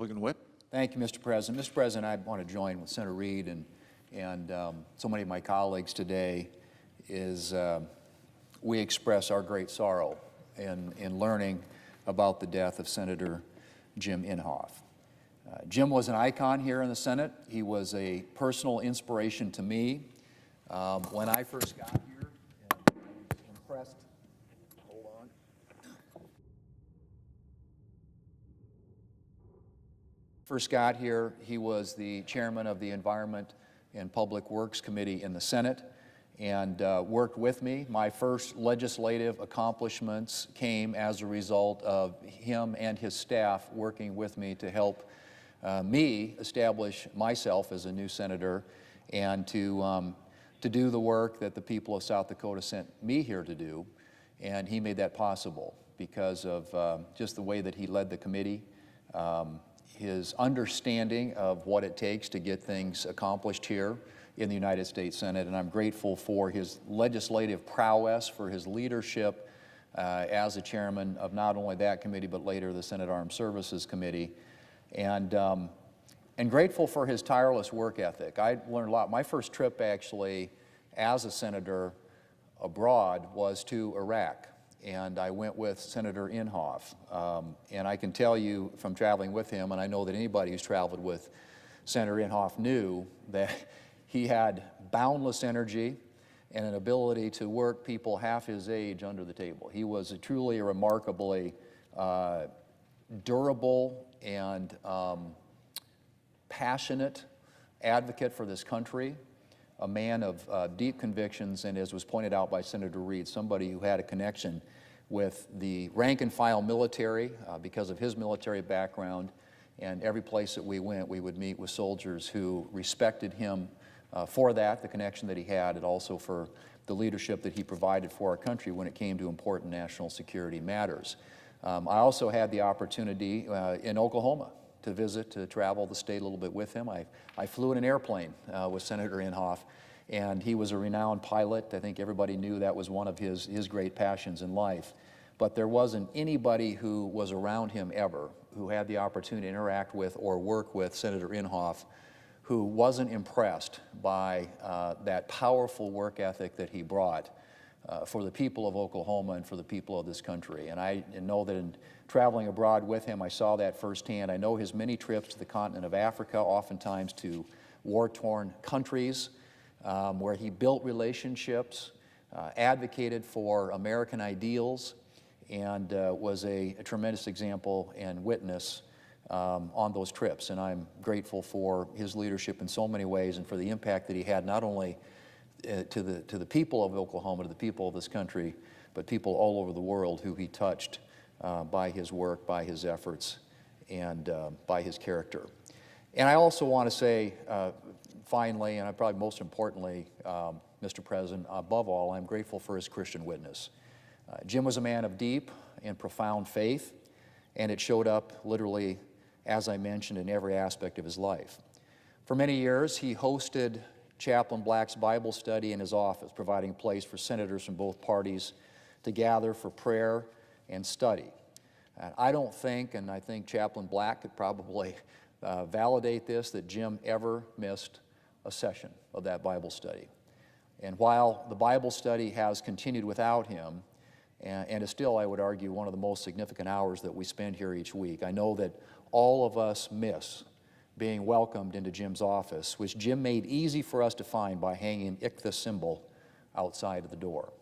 Twig and Whip. Thank you, Mr. President. Mr. President, I want to join with Senator Reed and so many of my colleagues today we express our great sorrow in learning about the death of Senator Jim Inhofe. Jim was an icon here in the Senate. He was a personal inspiration to me. When I first got here, I was impressed. Hold on. First got here, he was the chairman of the Environment and Public Works Committee in the Senate and worked with me. My first legislative accomplishments came as a result of him and his staff working with me to help me establish myself as a new senator and to do the work that the people of South Dakota sent me here to do. And he made that possible because of just the way that he led the committee, his understanding of what it takes to get things accomplished here in the United States Senate, and I'm grateful for his legislative prowess, for his leadership as a chairman of not only that committee, but later the Senate Armed Services Committee, and grateful for his tireless work ethic. I learned a lot. My first trip, actually, as a senator abroad was to Iraq, and I went with Senator Inhofe. And I can tell you from traveling with him, and I know that anybody who's traveled with Senator Inhofe knew that he had boundless energy and an ability to work people half his age under the table. He was truly a remarkably durable and passionate advocate for this country, a man of deep convictions, and as was pointed out by Senator Reed, somebody who had a connection with the rank-and-file military because of his military background, and every place that we went, we would meet with soldiers who respected him for that, the connection that he had, and also for the leadership that he provided for our country when it came to important national security matters. I also had the opportunity in Oklahoma to visit, to travel the state a little bit with him. I flew in an airplane with Senator Inhofe, and he was a renowned pilot. I think everybody knew that was one of his great passions in life. But there wasn't anybody who was around him ever who had the opportunity to interact with or work with Senator Inhofe who wasn't impressed by that powerful work ethic that he brought for the people of Oklahoma and for the people of this country. And I know that in traveling abroad with him, I saw that firsthand. I know his many trips to the continent of Africa, oftentimes to war-torn countries, where he built relationships, advocated for American ideals, and was a tremendous example and witness on those trips. And I'm grateful for his leadership in so many ways and for the impact that he had not only to the people of Oklahoma, to the people of this country, but people all over the world who he touched by his work, by his efforts, and by his character. And I also want to say, finally, and probably most importantly, Mr. President, above all, I'm grateful for his Christian witness. Jim was a man of deep and profound faith, and it showed up literally, as I mentioned, in every aspect of his life. For many years, he hosted Chaplain Black's Bible study in his office, providing a place for senators from both parties to gather for prayer and study. And I don't think, and I think Chaplain Black could probably validate this, that Jim ever missed a session of that Bible study. And while the Bible study has continued without him, and is still, I would argue, one of the most significant hours that we spend here each week, I know that all of us miss being welcomed into Jim's office, which Jim made easy for us to find by hanging an Ichthus symbol outside of the door.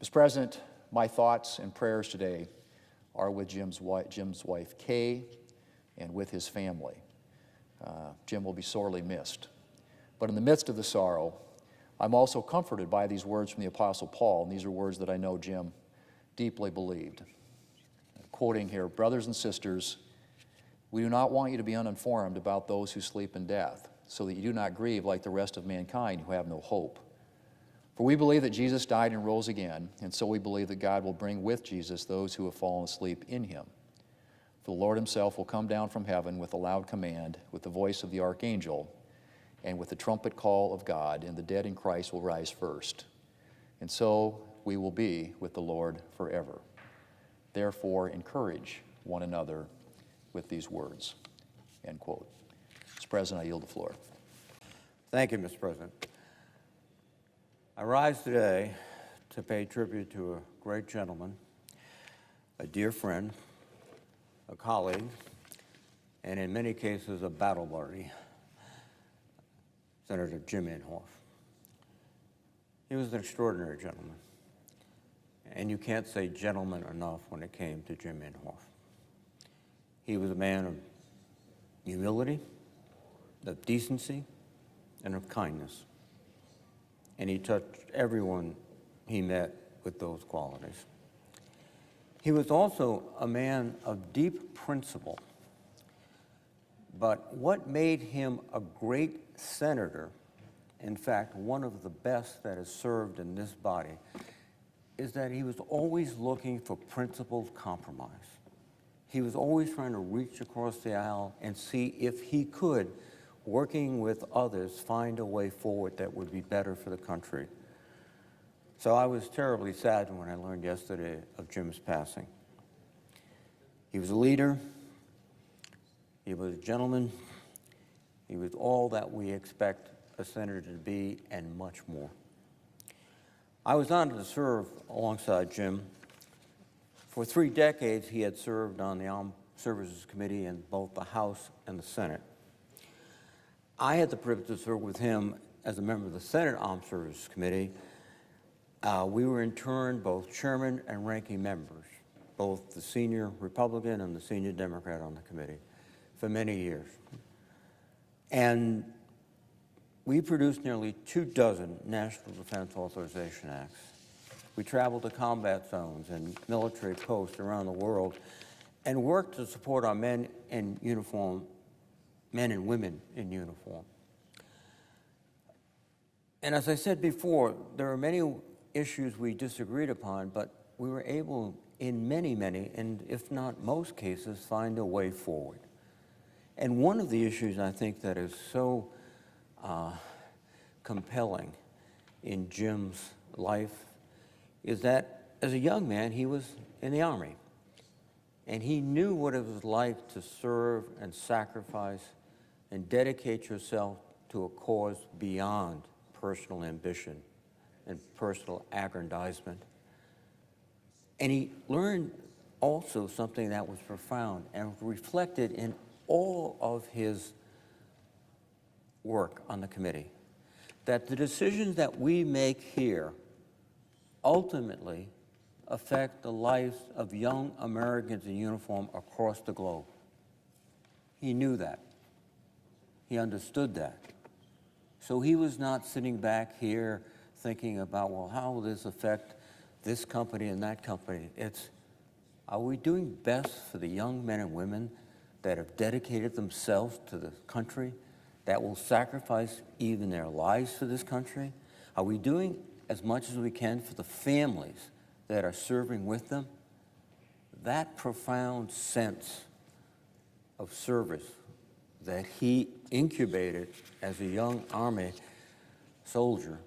Mr. President, my thoughts and prayers today are with Jim's wife, Kay, and with his family. Jim will be sorely missed. But in the midst of the sorrow, I'm also comforted by these words from the Apostle Paul, and these are words that I know Jim deeply believed. Quoting here, "Brothers and sisters, we do not want you to be uninformed about those who sleep in death, so that you do not grieve like the rest of mankind who have no hope. For we believe that Jesus died and rose again, and so we believe that God will bring with Jesus those who have fallen asleep in him. For the Lord himself will come down from heaven with a loud command, with the voice of the archangel, and with the trumpet call of God, and the dead in Christ will rise first. And so we will be with the Lord forever. Therefore, encourage one another with these words." end quote. Mr. President, I yield the floor. Thank you, Mr. President. I rise today to pay tribute to a great gentleman, a dear friend, a colleague, and in many cases a battle buddy, Senator Jim Inhofe. He was an extraordinary gentleman, and you can't say gentleman enough when it came to Jim Inhofe. He was a man of humility, of decency, and of kindness, and he touched everyone he met with those qualities. He was also a man of deep principle, but what made him a great senator, in fact, one of the best that has served in this body, is that he was always looking for principled compromise. He was always trying to reach across the aisle and see if he could, working with others, find a way forward that would be better for the country. So I was terribly saddened when I learned yesterday of Jim's passing. He was a leader, he was a gentleman, he was all that we expect a senator to be and much more. I was honored to serve alongside Jim. For 3 decades, he had served on the Armed Services Committee in both the House and the Senate. I had the privilege to serve with him as a member of the Senate Armed Services Committee. We were in turn both chairman and ranking members, both the senior Republican and the senior Democrat on the committee for many years. And we produced nearly 24 National Defense Authorization Acts. We traveled to combat zones and military posts around the world and worked to support our men in uniform, men and women in uniform. And as I said before, there are many issues we disagreed upon, but we were able, in many, and if not most cases, find a way forward. And one of the issues I think that is so compelling in Jim's life is that as a young man, he was in the Army. And he knew what it was like to serve and sacrifice and dedicate yourself to a cause beyond personal ambition and personal aggrandizement. And he learned also something that was profound and reflected in all of his work on the committee, that the decisions that we make here ultimately affect the lives of young Americans in uniform across the globe. He knew that. He understood that. So he was not sitting back here thinking about, well, how will this affect this company and that company? It's, are we doing best for the young men and women that have dedicated themselves to the country, that will sacrifice even their lives for this country? Are we doing as much as we can for the families that are serving with them? That profound sense of service that he incubated as a young Army soldier,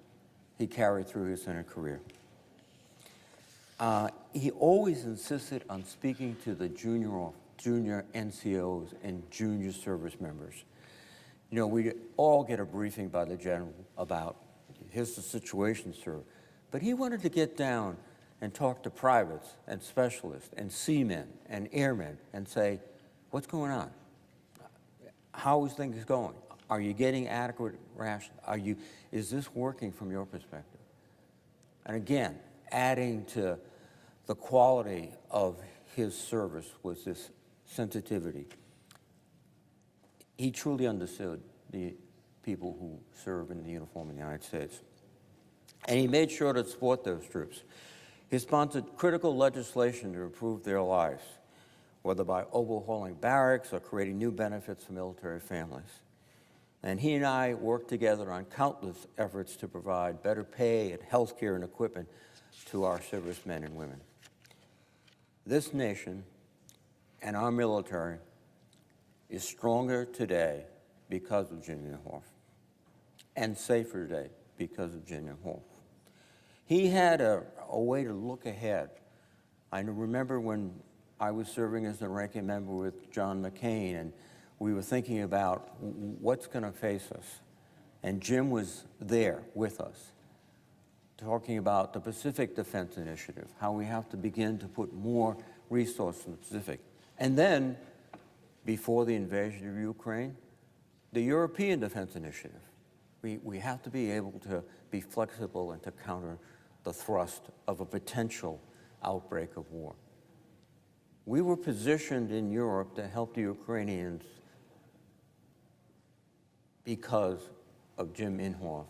he carried through his Senate career. He always insisted on speaking to the junior NCOs and junior service members. You know, we all get a briefing by the general about, here's the situation, sir. But he wanted to get down and talk to privates and specialists and seamen and airmen and say, what's going on? How is things going? Are you getting adequate rations? Is this working from your perspective? And again, adding to the quality of his service was this sensitivity. He truly understood the people who serve in the uniform in the United States. And he made sure to support those troops. He sponsored critical legislation to improve their lives, whether by overhauling barracks or creating new benefits for military families. And he and I worked together on countless efforts to provide better pay and health care and equipment to our servicemen and women. This nation and our military is stronger today because of Jim Inhofe, and safer today because of Jim Inhofe. He had a way to look ahead. I remember when I was serving as the ranking member with John McCain, and we were thinking about what's going to face us. And Jim was there with us, talking about the Pacific Defense Initiative, how we have to begin to put more resources in the Pacific. And then, before the invasion of Ukraine, the European Defense Initiative. We have to be able to be flexible and to counter the thrust of a potential outbreak of war. We were positioned in Europe to help the Ukrainians because of Jim Inhofe's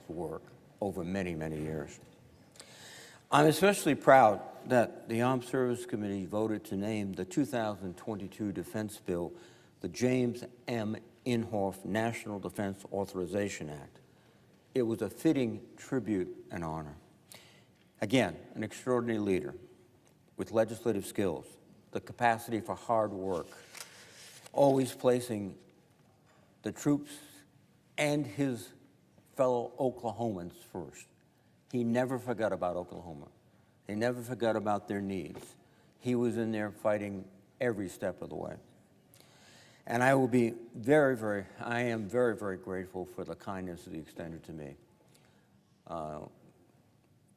work over many, many years. I'm especially proud that the Armed Services Committee voted to name the 2022 Defense Bill the James M. Inhofe National Defense Authorization Act. It was a fitting tribute and honor. Again, an extraordinary leader with legislative skills, the capacity for hard work, always placing the troops and his fellow Oklahomans first. He never forgot about Oklahoma. He never forgot about their needs. He was in there fighting every step of the way. And I am very, very grateful for the kindness that he extended to me.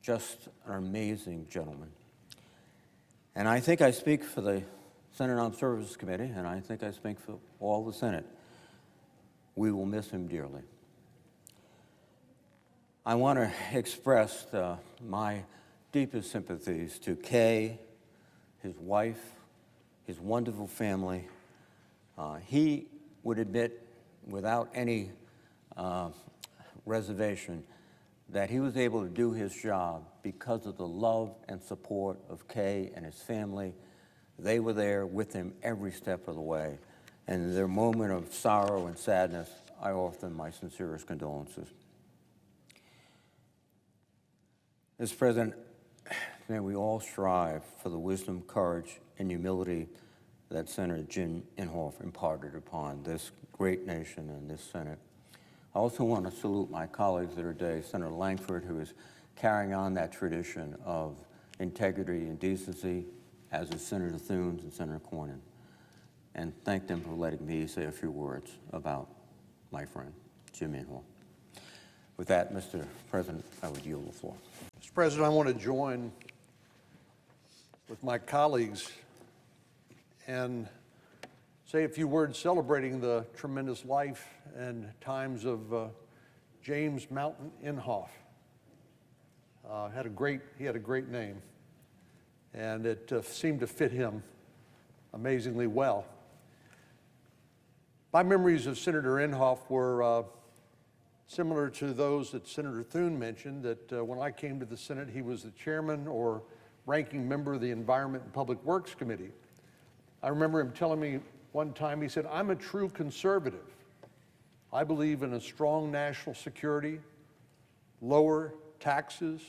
Just an amazing gentleman. And I think I speak for the Senate Armed Services Committee, and I think I speak for all the Senate. We will miss him dearly. I want to express my deepest sympathies to Kay, his wife, his wonderful family. He would admit without any reservation that he was able to do his job because of the love and support of Kay and his family. They were there with him every step of the way. And in their moment of sorrow and sadness, I offer them my sincerest condolences. Mr. President, may we all strive for the wisdom, courage, and humility that Senator Jim Inhofe imparted upon this great nation and this Senate. I also want to salute my colleagues that are today, Senator Langford, who is carrying on that tradition of integrity and decency, as is Senator Thunes and Senator Cornyn, and thank them for letting me say a few words about my friend, Jim Inhofe. With that, Mr. President, I would yield the floor. Mr. President, I want to join with my colleagues and say a few words celebrating the tremendous life and times of James Mountain Inhofe. He had a great name, and it seemed to fit him amazingly well. My memories of Senator Inhofe were similar to those that Senator Thune mentioned, that when I came to the Senate, he was the chairman or ranking member of the Environment and Public Works Committee. I remember him telling me one time, he said, "I'm a true conservative. I believe in a strong national security, lower taxes,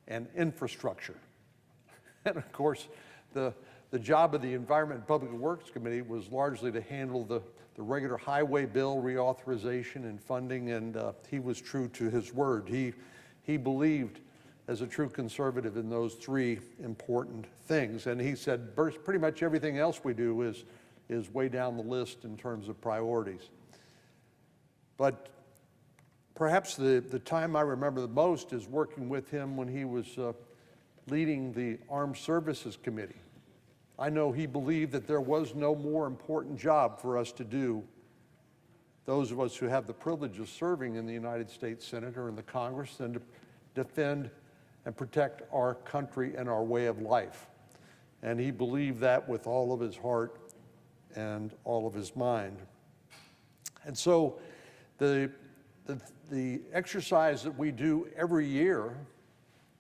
and infrastructure." And of course, the job of the Environment and Public Works Committee was largely to handle the regular highway bill reauthorization and funding, and he was true to his word. He believed as a true conservative in those three important things. And he said, pretty much everything else we do is way down the list in terms of priorities. But perhaps the time I remember the most is working with him when he was leading the Armed Services Committee. I know he believed that there was no more important job for us to do, those of us who have the privilege of serving in the United States Senate or in the Congress, than to defend and protect our country and our way of life. And he believed that with all of his heart and all of his mind. And so the exercise that we do every year,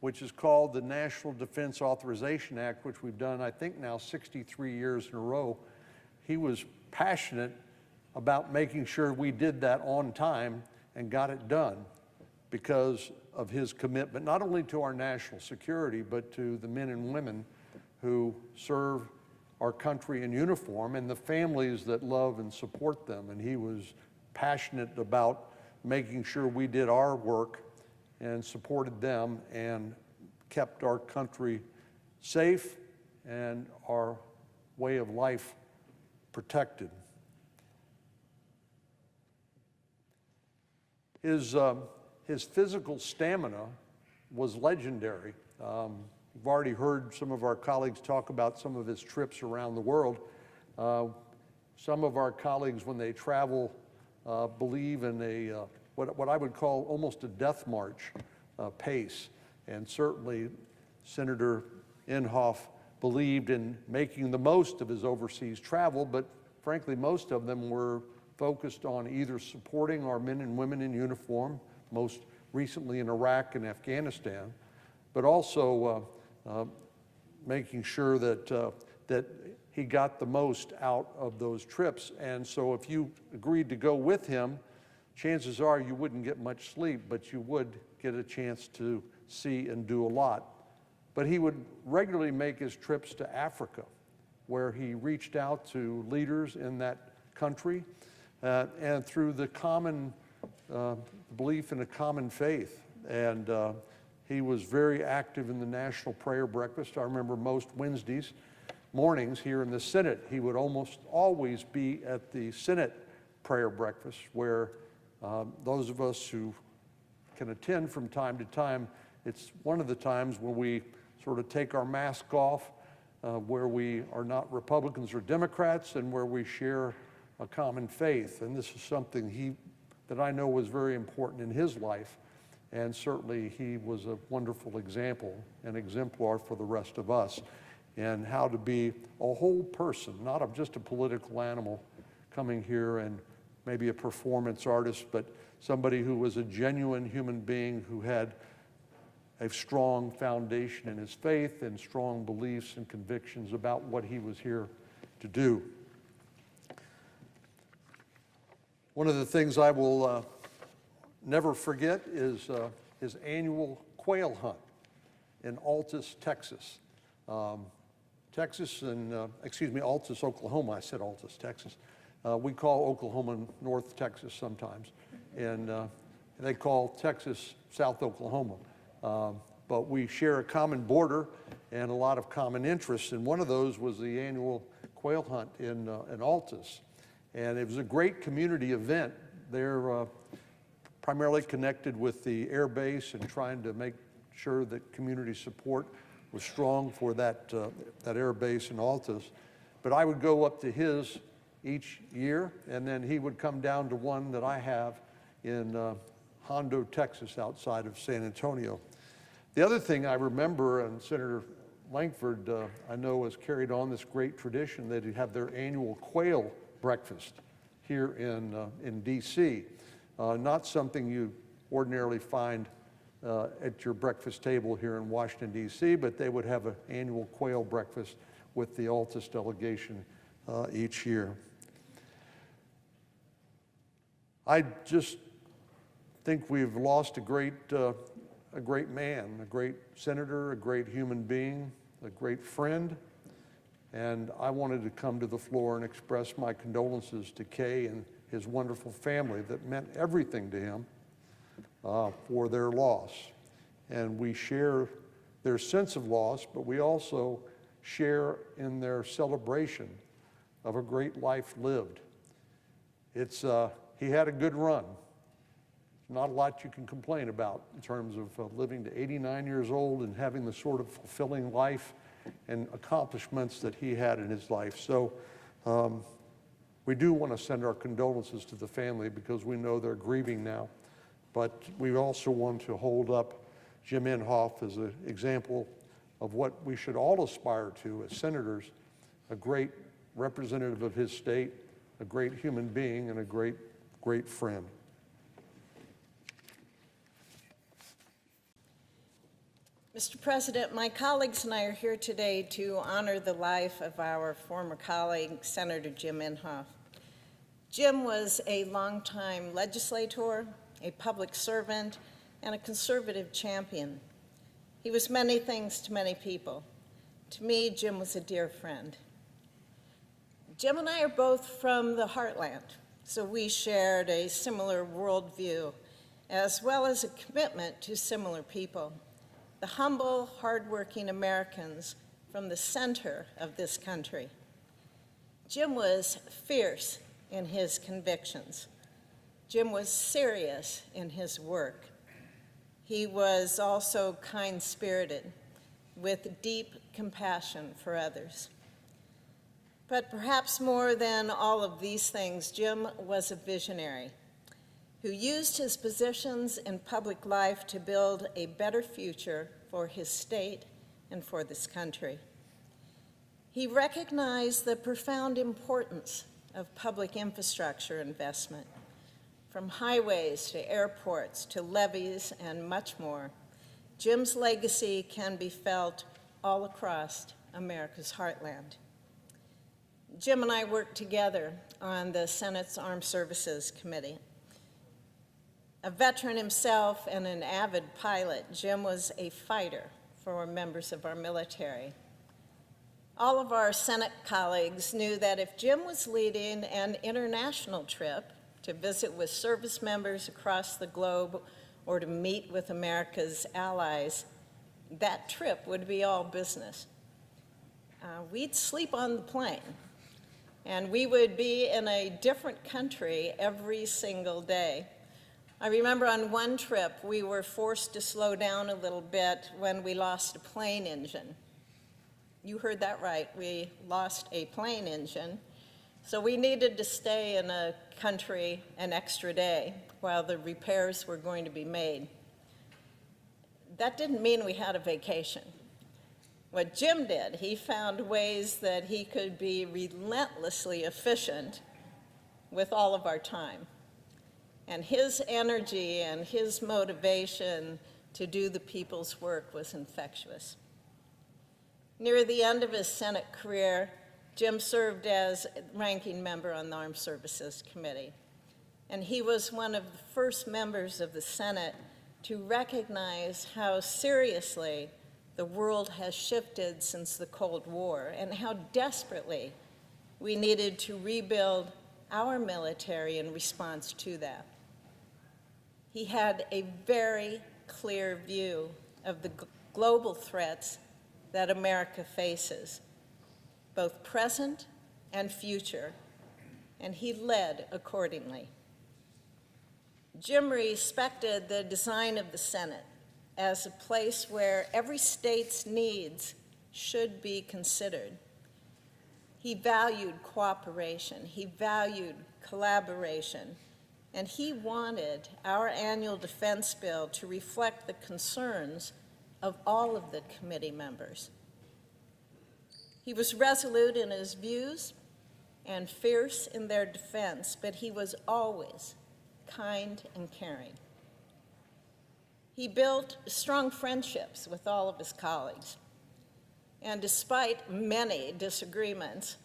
which is called the National Defense Authorization Act, which we've done, I think now 63 years in a row, he was passionate about making sure we did that on time and got it done because of his commitment, not only to our national security, but to the men and women who serve our country in uniform and the families that love and support them. And he was passionate about making sure we did our work and supported them and kept our country safe and our way of life protected. His physical stamina was legendary. We've already heard some of our colleagues talk about some of his trips around the world. Some of our colleagues, when they travel, believe in a what I would call almost a death march pace. And certainly Senator Inhofe believed in making the most of his overseas travel, but frankly, most of them were focused on either supporting our men and women in uniform, most recently in Iraq and Afghanistan, but also making sure that he got the most out of those trips. And so if you agreed to go with him, chances are you wouldn't get much sleep, but you would get a chance to see and do a lot. But he would regularly make his trips to Africa, where he reached out to leaders in that country, and through the common belief in a common faith. And he was very active in the National Prayer Breakfast. I remember most Wednesdays mornings here in the Senate, he would almost always be at the Senate prayer breakfast, where those of us who can attend from time to time, it's one of the times when we sort of take our mask off, where we are not Republicans or Democrats, and where we share a common faith. And this is something that I know was very important in his life, and certainly he was a wonderful example, an exemplar for the rest of us, and how to be a whole person, not just a political animal coming here and maybe a performance artist, but somebody who was a genuine human being who had a strong foundation in his faith and strong beliefs and convictions about what he was here to do. One of the things I will never forget is his annual quail hunt in Altus, Texas. Altus, Oklahoma. I said Altus, Texas. We call Oklahoma North Texas sometimes, and they call Texas South Oklahoma. But we share a common border and a lot of common interests, and one of those was the annual quail hunt in Altus. And it was a great community event. They're primarily connected with the air base and trying to make sure that community support was strong for that air base in Altus. But I would go up to his each year, and then he would come down to one that I have in Hondo, Texas, outside of San Antonio. The other thing I remember, and Senator Lankford, I know, has carried on this great tradition that they have their annual quail breakfast here in D.C. Not something you ordinarily find at your breakfast table here in Washington, D.C., but they would have an annual quail breakfast with the Altus delegation each year. I just think we've lost a great man, a great senator, a great human being, a great friend. And I wanted to come to the floor and express my condolences to Kay and his wonderful family that meant everything to him for their loss. And we share their sense of loss, but we also share in their celebration of a great life lived. He had a good run. Not a lot you can complain about in terms of living to 89 years old and having the sort of fulfilling life and accomplishments that he had in his life. So we do want to send our condolences to the family because we know they're grieving now. But we also want to hold up Jim Inhofe as an example of what we should all aspire to as senators, a great representative of his state, a great human being, and a great, great friend. Mr. President, my colleagues and I are here today to honor the life of our former colleague, Senator Jim Inhofe. Jim was a longtime legislator, a public servant, and a conservative champion. He was many things to many people. To me, Jim was a dear friend. Jim and I are both from the heartland, so we shared a similar worldview, as well as a commitment to similar people, the humble, hardworking Americans from the center of this country. Jim was fierce in his convictions. Jim was serious in his work. He was also kind-spirited, with deep compassion for others. But perhaps more than all of these things, Jim was a visionary who used his positions in public life to build a better future for his state and for this country. He recognized the profound importance of public infrastructure investment, from highways to airports to levees and much more. Jim's legacy can be felt all across America's heartland. Jim and I worked together on the Senate's Armed Services Committee. A veteran himself and an avid pilot, Jim was a fighter for members of our military. All of our Senate colleagues knew that if Jim was leading an international trip to visit with service members across the globe or to meet with America's allies, that trip would be all business. We'd sleep on the plane, and we would be in a different country every single day. I remember on one trip, we were forced to slow down a little bit when we lost a plane engine. You heard that right, we lost a plane engine. So we needed to stay in a country an extra day while the repairs were going to be made. That didn't mean we had a vacation. What Jim did, he found ways that he could be relentlessly efficient with all of our time. And his energy and his motivation to do the people's work was infectious. Near the end of his Senate career, Jim served as ranking member on the Armed Services Committee. And he was one of the first members of the Senate to recognize how seriously the world has shifted since the Cold War and how desperately we needed to rebuild our military in response to that. He had a very clear view of the global threats that America faces, both present and future, and he led accordingly. Jim respected the design of the Senate as a place where every state's needs should be considered. He valued cooperation, he valued collaboration, and he wanted our annual defense bill to reflect the concerns of all of the committee members. He was resolute in his views and fierce in their defense, but he was always kind and caring. He built strong friendships with all of his colleagues, and despite many disagreements,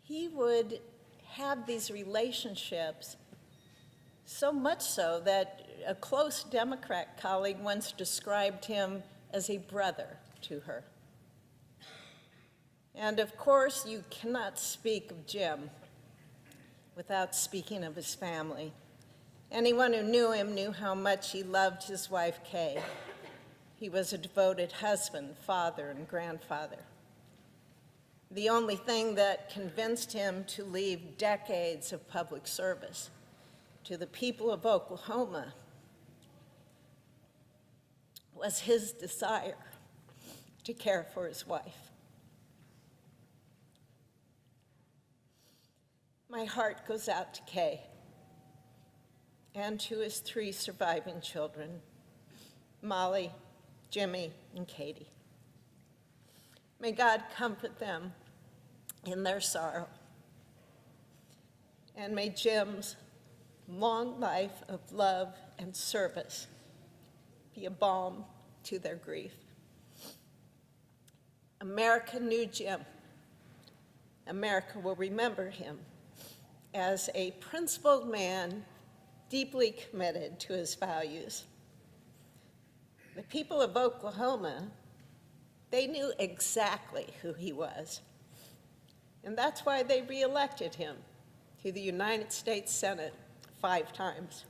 he would have these relationships, so much so that a close Democrat colleague once described him as a brother to her. And of course, you cannot speak of Jim without speaking of his family. Anyone who knew him knew how much he loved his wife, Kay. He was a devoted husband, father, and grandfather. The only thing that convinced him to leave decades of public service to the people of Oklahoma was his desire to care for his wife. My heart goes out to Kay and to his 3 surviving children, Molly, Jimmy, and Katie. May God comfort them in their sorrow. And may Jim's long life of love and service be a balm to their grief. America knew Jim. America will remember him as a principled man deeply committed to his values. The people of Oklahoma, they knew exactly who he was. And that's why they reelected him to the United States Senate 5 times.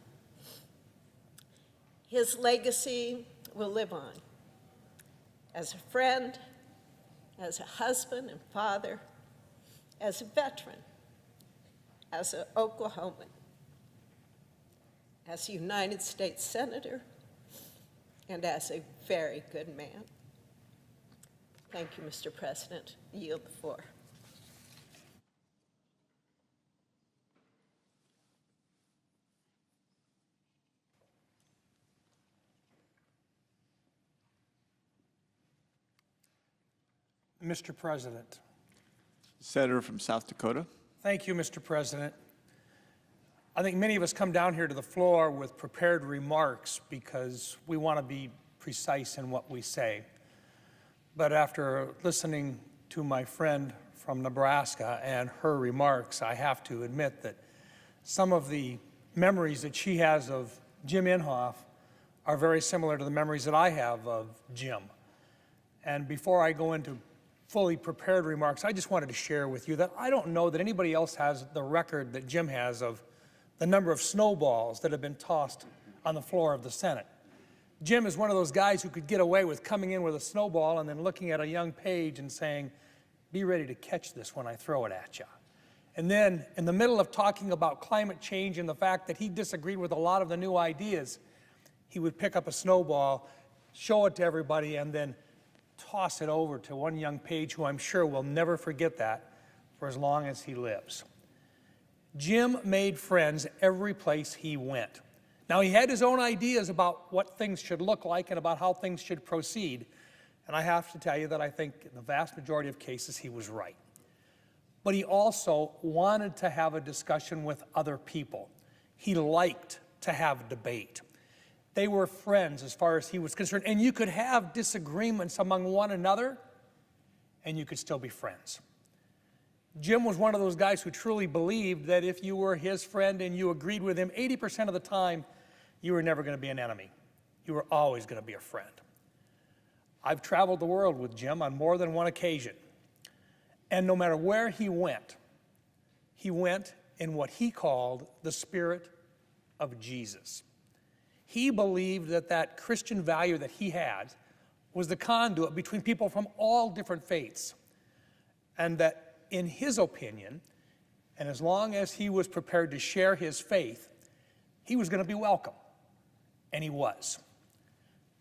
His legacy will live on as a friend, as a husband and father, as a veteran, as an Oklahoman, as a United States Senator, and as a very good man. Thank you, Mr. President. I yield the floor. Mr. President. Senator from South Dakota. Thank you, Mr. President. I think many of us come down here to the floor with prepared remarks because we want to be precise in what we say. But after listening to my friend from Nebraska and her remarks, I have to admit that some of the memories that she has of Jim Inhofe are very similar to the memories that I have of Jim. And before I go into fully prepared remarks, I just wanted to share with you that I don't know that anybody else has the record that Jim has of the number of snowballs that have been tossed on the floor of the Senate. Jim is one of those guys who could get away with coming in with a snowball and then looking at a young page and saying, "Be ready to catch this when I throw it at you." And then in the middle of talking about climate change and the fact that he disagreed with a lot of the new ideas, he would pick up a snowball, show it to everybody, and then toss it over to one young page who I'm sure will never forget that for as long as he lives. Jim made friends every place he went. Now, he had his own ideas about what things should look like and about how things should proceed, and I have to tell you that I think in the vast majority of cases he was right. But he also wanted to have a discussion with other people. He liked to have debate. They were friends as far as he was concerned, and you could have disagreements among one another, and you could still be friends. Jim was one of those guys who truly believed that if you were his friend and you agreed with him 80% of the time, you were never going to be an enemy. You were always going to be a friend. I've traveled the world with Jim on more than one occasion, and no matter where he went in what he called the spirit of Jesus. He believed that that Christian value that he had was the conduit between people from all different faiths, and that in his opinion, and as long as he was prepared to share his faith, he was going to be welcome, and he was.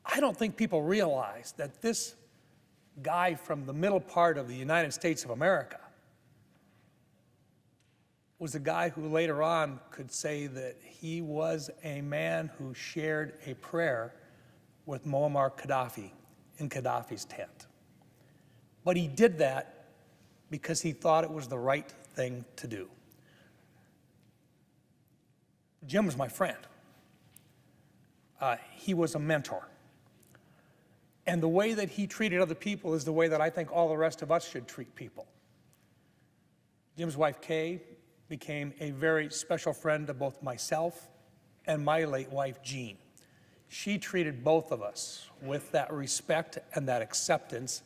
I don't think people realize that this guy from the middle part of the United States of America was a guy who later on could say that he was a man who shared a prayer with Muammar Gaddafi in Gaddafi's tent. But he did that because he thought it was the right thing to do. Jim was my friend. He was a mentor. And the way that he treated other people is the way that I think all the rest of us should treat people. Jim's wife, Kay, became a very special friend to both myself and my late wife, Jean. She treated both of us with that respect and that acceptance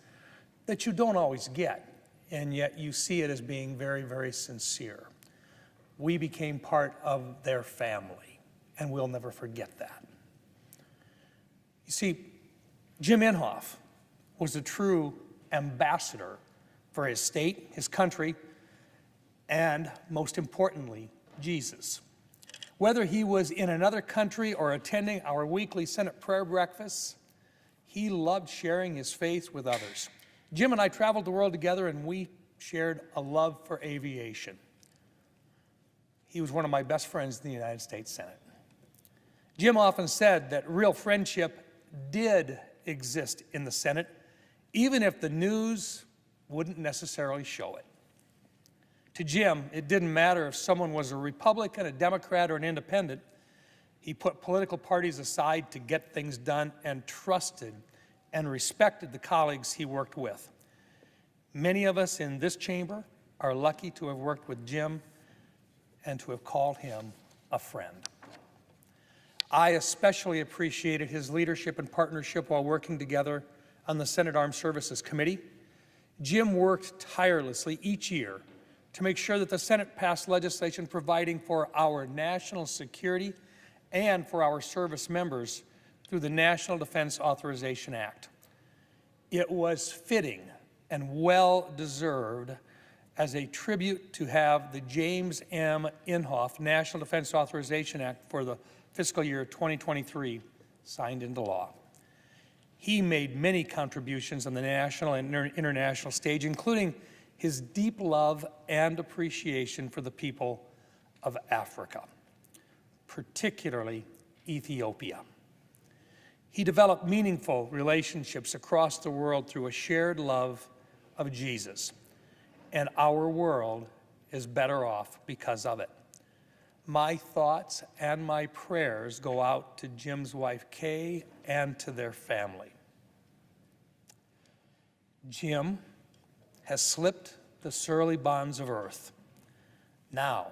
that you don't always get, and yet you see it as being very, very sincere. We became part of their family, and we'll never forget that. You see, Jim Inhofe was a true ambassador for his state, his country, and most importantly, Jesus. Whether he was in another country or attending our weekly Senate prayer breakfasts, he loved sharing his faith with others. Jim and I traveled the world together, and we shared a love for aviation. He was one of my best friends in the United States Senate. Jim often said that real friendship did exist in the Senate, even if the news wouldn't necessarily show it. To Jim, it didn't matter if someone was a Republican, a Democrat, or an independent. He put political parties aside to get things done and trusted and respected the colleagues he worked with. Many of us in this chamber are lucky to have worked with Jim and to have called him a friend. I especially appreciated his leadership and partnership while working together on the Senate Armed Services Committee. Jim worked tirelessly each year to make sure that the Senate passed legislation providing for our national security and for our service members through the National Defense Authorization Act. It was fitting and well-deserved as a tribute to have the James M. Inhofe National Defense Authorization Act for the fiscal year 2023 signed into law. He made many contributions on the national and international stage, including his deep love and appreciation for the people of Africa, particularly Ethiopia. He developed meaningful relationships across the world through a shared love of Jesus, and our world is better off because of it. My thoughts and my prayers go out to Jim's wife, Kay, and to their family. Jim has slipped the surly bonds of earth. Now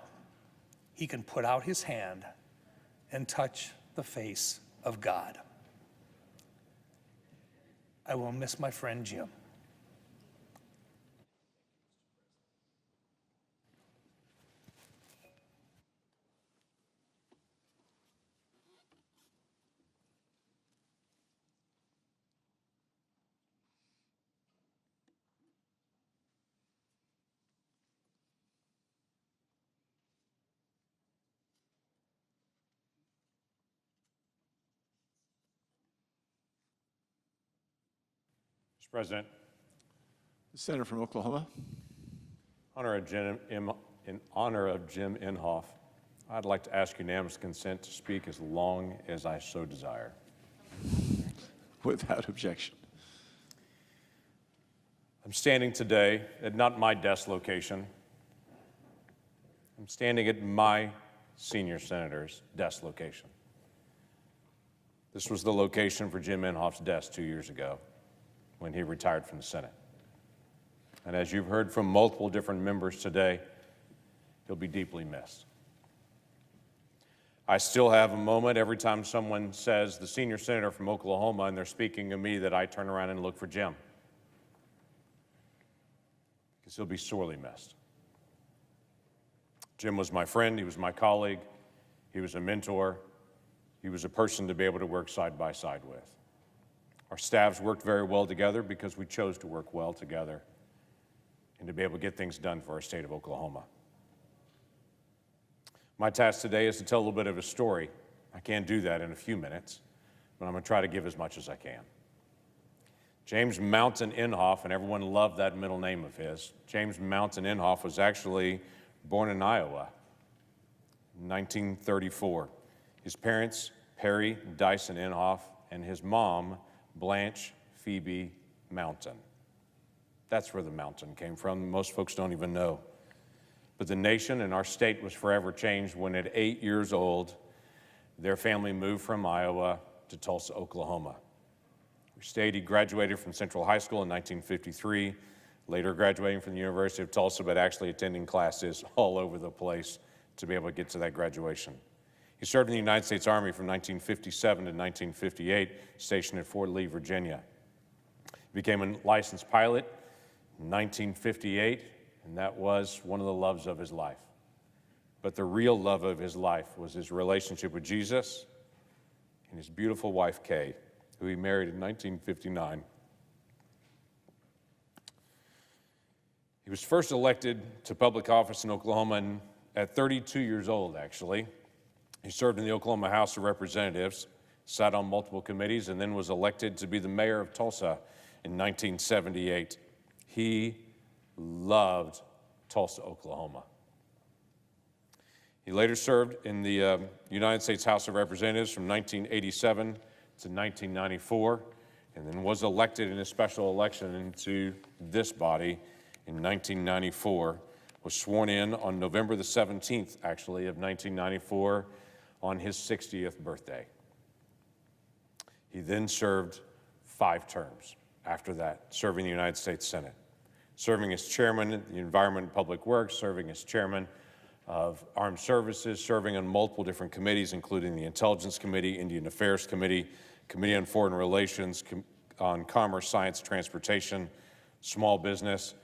he can put out his hand and touch the face of God. I will miss my friend Jim. Mr. President, The senator from Oklahoma. in honor of Jim Inhofe, I'd like to ask unanimous consent to speak as long as I so desire. Without objection. I'm standing today at not my desk location. I'm standing at my senior senator's desk location. This was the location for Jim Inhofe's desk 2 years ago when he retired from the Senate. And as you've heard from multiple different members today, he'll be deeply missed. I still have a moment every time someone says the senior senator from Oklahoma and they're speaking of me that I turn around and look for Jim, because he'll be sorely missed. Jim was my friend, he was my colleague, he was a mentor, he was a person to be able to work side by side with. Our staffs worked very well together because we chose to work well together and to be able to get things done for our state of Oklahoma. My task today is to tell a little bit of a story. I can't do that in a few minutes, but I'm going to try to give as much as I can. James Mountain Inhofe, and everyone loved that middle name of his. James Mountain Inhofe was actually born in Iowa in 1934. His parents, Perry Dyson Inhofe, and his mom, Blanche Phoebe Mountain. That's where the mountain came from. Most folks don't even know. But the nation and our state was forever changed when at 8 years old, their family moved from Iowa to Tulsa, Oklahoma. He graduated from Central High School in 1953, later graduating from the University of Tulsa, but actually attending classes all over the place to be able to get to that graduation. He served in the United States Army from 1957 to 1958, stationed at Fort Lee, Virginia. He became a licensed pilot in 1958, and that was one of the loves of his life. But the real love of his life was his relationship with Jesus and his beautiful wife, Kay, who he married in 1959. He was first elected to public office in Oklahoma at 32 years old, actually. He served in the Oklahoma House of Representatives, sat on multiple committees, and then was elected to be the mayor of Tulsa in 1978. He loved Tulsa, Oklahoma. He later served in the United States House of Representatives from 1987 to 1994, and then was elected in a special election into this body in 1994, was sworn in on November the 17th, actually, of 1994, on his 60th birthday. He then served 5 terms after that, serving the United States Senate, serving as chairman of the Environment and Public Works, serving as chairman of Armed Services, serving on multiple different committees, including the Intelligence Committee, Indian Affairs Committee, Committee on Foreign Relations, on Commerce, Science, Transportation, Small Business.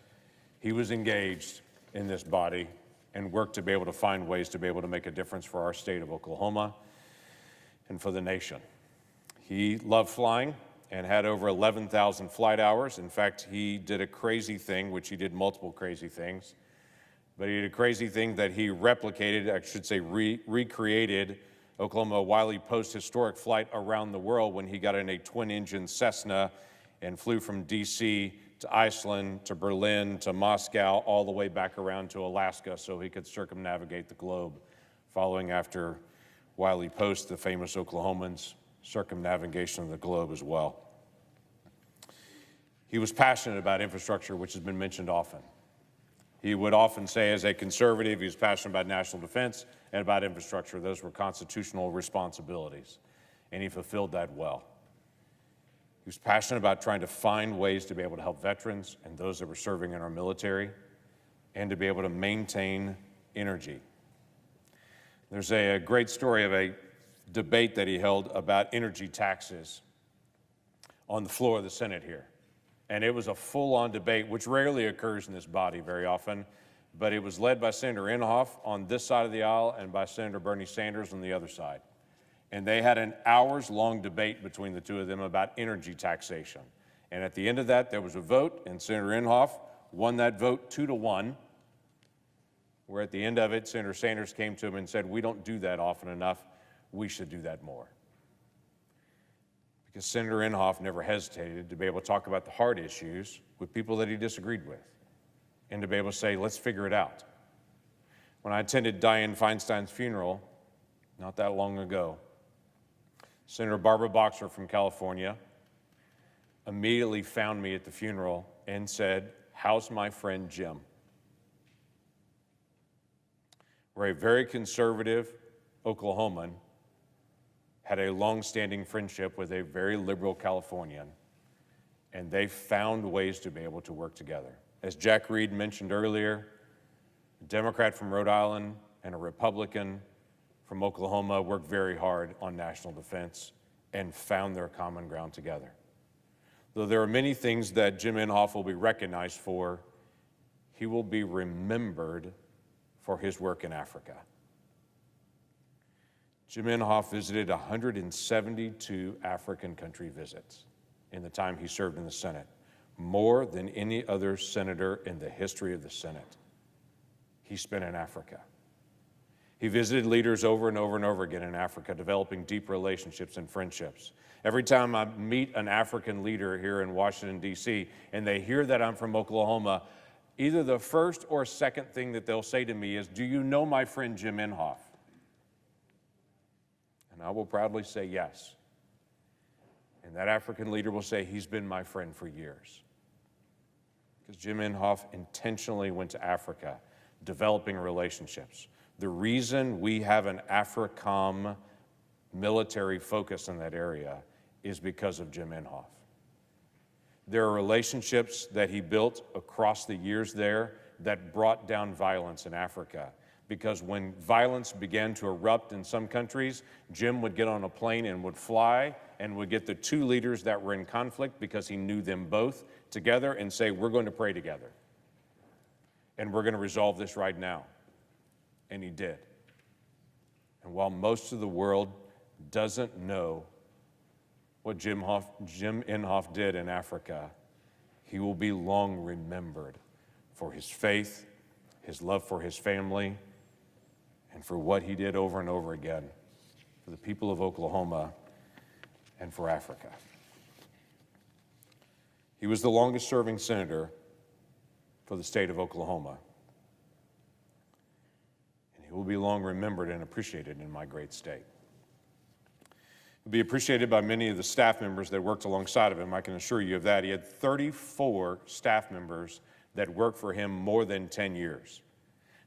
He was engaged in this body and worked to be able to find ways to be able to make a difference for our state of Oklahoma and for the nation. He loved flying and had over 11,000 flight hours. In fact, he did a crazy thing, which he did multiple crazy things. but he did a crazy thing that he replicated, I should say recreated, Oklahoma Wiley Post historic flight around the world when he got in a twin-engine Cessna and flew from D.C. to Iceland to Berlin to Moscow all the way back around to Alaska so he could circumnavigate the globe, following after Wiley Post, the famous Oklahoman's circumnavigation of the globe as well. He was passionate about infrastructure, which has been mentioned often. He would often say, as a conservative, he was passionate about national defense and about infrastructure. Those were constitutional responsibilities, and he fulfilled that well. He was passionate about trying to find ways to be able to help veterans and those that were serving in our military, and to be able to maintain energy. There's a great story of a debate that he held about energy taxes on the floor of the Senate here. And it was a full-on debate, which rarely occurs in this body very often, but it was led by Senator Inhofe on this side of the aisle and by Senator Bernie Sanders on the other side. And they had an hours-long debate between the two of them about energy taxation. And at the end of that, there was a vote, and Senator Inhofe won that vote 2-1, where at the end of it, Senator Sanders came to him and said, "We don't do that often enough. We should do that more." Because Senator Inhofe never hesitated to be able to talk about the hard issues with people that he disagreed with, and to be able to say, let's figure it out. When I attended Dianne Feinstein's funeral not that long ago, Senator Barbara Boxer from California immediately found me at the funeral and said, "How's my friend Jim?" We're a very conservative Oklahoman had a long-standing friendship with a very liberal Californian, and they found ways to be able to work together. As Jack Reed mentioned earlier, a Democrat from Rhode Island and a Republican from Oklahoma worked very hard on national defense and found their common ground together. Though there are many things that Jim Inhofe will be recognized for, he will be remembered for his work in Africa. Jim Inhofe visited 172 African country visits in the time he served in the Senate, more than any other senator in the history of the Senate. He spent in Africa. He visited leaders over and over and over again in Africa, developing deep relationships and friendships. Every time I meet an African leader here in Washington, D.C., and they hear that I'm from Oklahoma, either the first or second thing that they'll say to me is, "Do you know my friend Jim Inhofe?" And I will proudly say yes. And that African leader will say, "He's been my friend for years." Because Jim Inhofe intentionally went to Africa, developing relationships. The reason we have an AFRICOM military focus in that area is because of Jim Inhofe. There are relationships that he built across the years there that brought down violence in Africa. Because when violence began to erupt in some countries, Jim would get on a plane and would fly and would get the two leaders that were in conflict, because he knew them both, together and say, "We're going to pray together. And we're going to resolve this right now." And he did. And while most of the world doesn't know what Jim Inhofe did in Africa, he will be long remembered for his faith, his love for his family, and for what he did over and over again for the people of Oklahoma and for Africa. He was the longest-serving senator for the state of Oklahoma, and he will be long remembered and appreciated in my great state. He'll be appreciated by many of the staff members that worked alongside of him. I can assure you of that. He had 34 staff members that worked for him more than 10 years.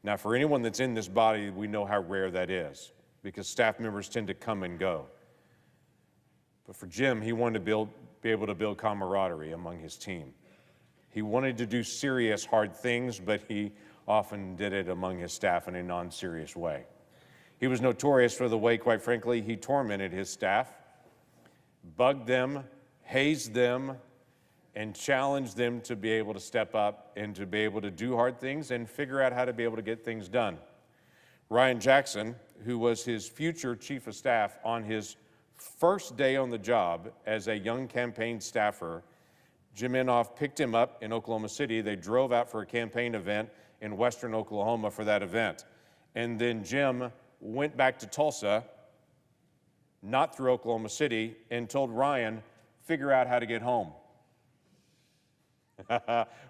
Now, for anyone that's in this body, we know how rare that is, because staff members tend to come and go. But for Jim, he wanted to be able to build camaraderie among his team. He wanted to do serious, hard things, but he often did it among his staff in a non-serious way. He was notorious for the way, quite frankly, he tormented his staff, bugged them, hazed them, and challenge them to be able to step up and to be able to do hard things and figure out how to be able to get things done. Ryan Jackson, who was his future chief of staff, on his first day on the job as a young campaign staffer, Jim Inhofe picked him up in Oklahoma City. They drove out for a campaign event, in western Oklahoma for that event. And then Jim went back to Tulsa, not through Oklahoma City, and told Ryan, figure out how to get home.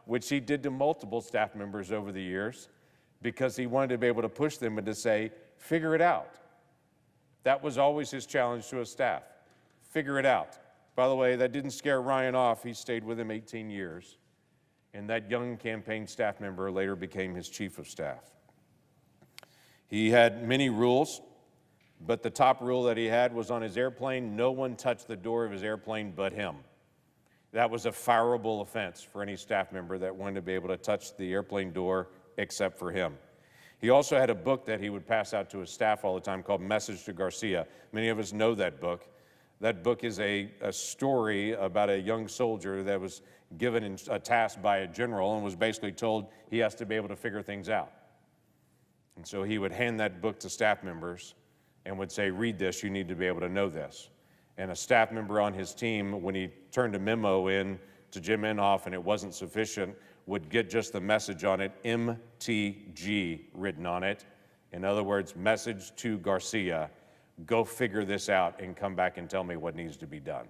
Which he did to multiple staff members over the years because he wanted to be able to push them and to say, figure it out. That was always his challenge to his staff. Figure it out. By the way, that didn't scare Ryan off. He stayed with him 18 years. And that young campaign staff member later became his chief of staff. He had many rules, but the top rule that he had was on his airplane, no one touched the door of his airplane but him. That was a fireable offense for any staff member that wanted to be able to touch the airplane door except for him. He also had a book that he would pass out to his staff all the time called Message to Garcia. Many of us know that book. That book is a story about a young soldier that was given a task by a general and was basically told he has to be able to figure things out. And so he would hand that book to staff members and would say, read this, you need to be able to know this. And a staff member on his team, when he turned a memo in to Jim Inhofe and it wasn't sufficient, would get just the message on it, MTG written on it. In other words, message to Garcia, go figure this out and come back and tell me what needs to be done.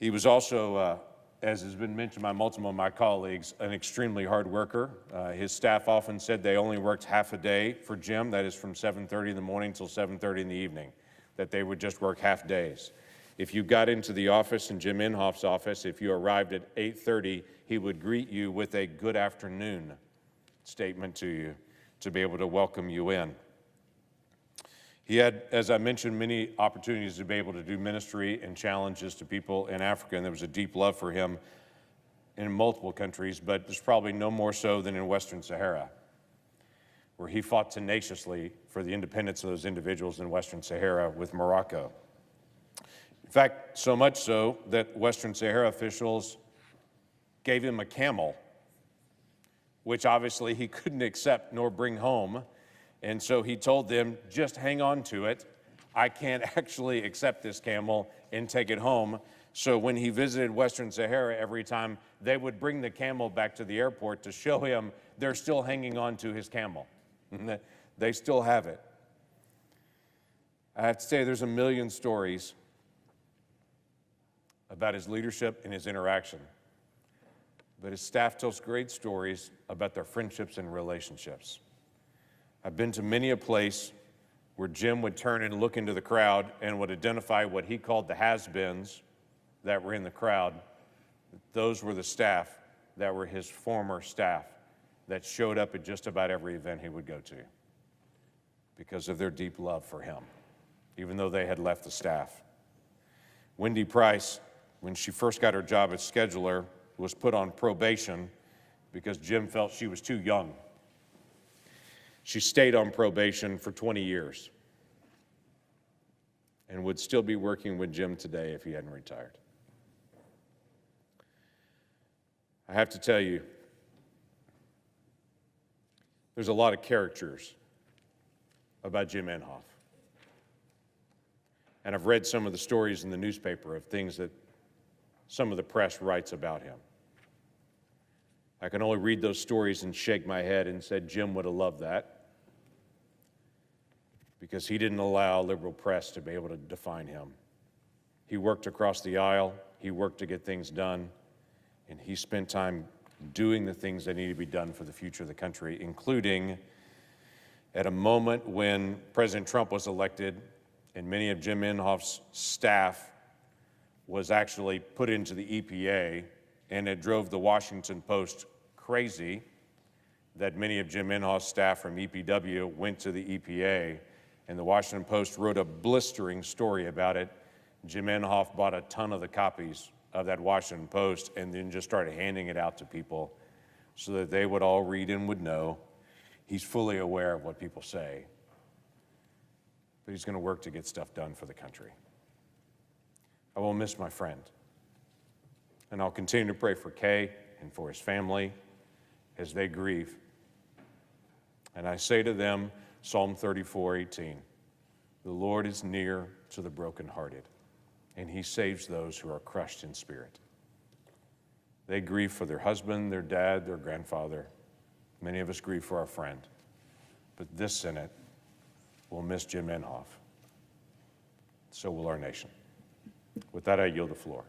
He was also, as has been mentioned by multiple of my colleagues, an extremely hard worker. His staff often said they only worked half a day for Jim, that is from 7:30 in the morning till 7:30 in the evening, that they would just work half days. If you got into the office in Jim Inhofe's office, if you arrived at 8:30, he would greet you with a good afternoon statement to you to be able to welcome you in. He had, as I mentioned, many opportunities to be able to do ministry and challenges to people in Africa, and there was a deep love for him in multiple countries, but there's probably no more so than in Western Sahara, where he fought tenaciously for the independence of those individuals in Western Sahara with Morocco. In fact, so much so that Western Sahara officials gave him a camel, which obviously he couldn't accept nor bring home. And so he told them, just hang on to it. I can't actually accept this camel and take it home. So when he visited Western Sahara, every time they would bring the camel back to the airport to show him they're still hanging on to his camel. They still have it. I have to say, there's a million stories about his leadership and his interaction. But his staff tells great stories about their friendships and relationships. I've been to many a place where Jim would turn and look into the crowd and would identify what he called the has-beens that were in the crowd. Those were the staff that were his former staff that showed up at just about every event he would go to because of their deep love for him, even though they had left the staff. Wendy Price, when she first got her job as scheduler, was put on probation because Jim felt she was too young. She stayed on probation for 20 years and would still be working with Jim today if he hadn't retired. I have to tell you, there's a lot of characters about Jim Inhofe. And I've read some of the stories in the newspaper of things that some of the press writes about him. I can only read those stories and shake my head and said Jim would have loved that because he didn't allow liberal press to be able to define him. He worked across the aisle, he worked to get things done, and he spent time doing the things that need to be done for the future of the country, including at a moment when President Trump was elected and many of Jim Inhofe's staff was actually put into the EPA, and it drove the Washington Post crazy that many of Jim Inhofe's staff from EPW went to the EPA, and the Washington Post wrote a blistering story about it. Jim Inhofe bought a ton of the copies of that Washington Post and then just started handing it out to people so that they would all read and would know. He's fully aware of what people say, but he's going to work to get stuff done for the country. I will miss my friend, and I'll continue to pray for Kay and for his family as they grieve. And I say to them, Psalm 34:18, the Lord is near to the brokenhearted, and he saves those who are crushed in spirit. They grieve for their husband, their dad, their grandfather. Many of us grieve for our friend. But this Senate will miss Jim Inhofe. So will our nation. With that, I yield the floor.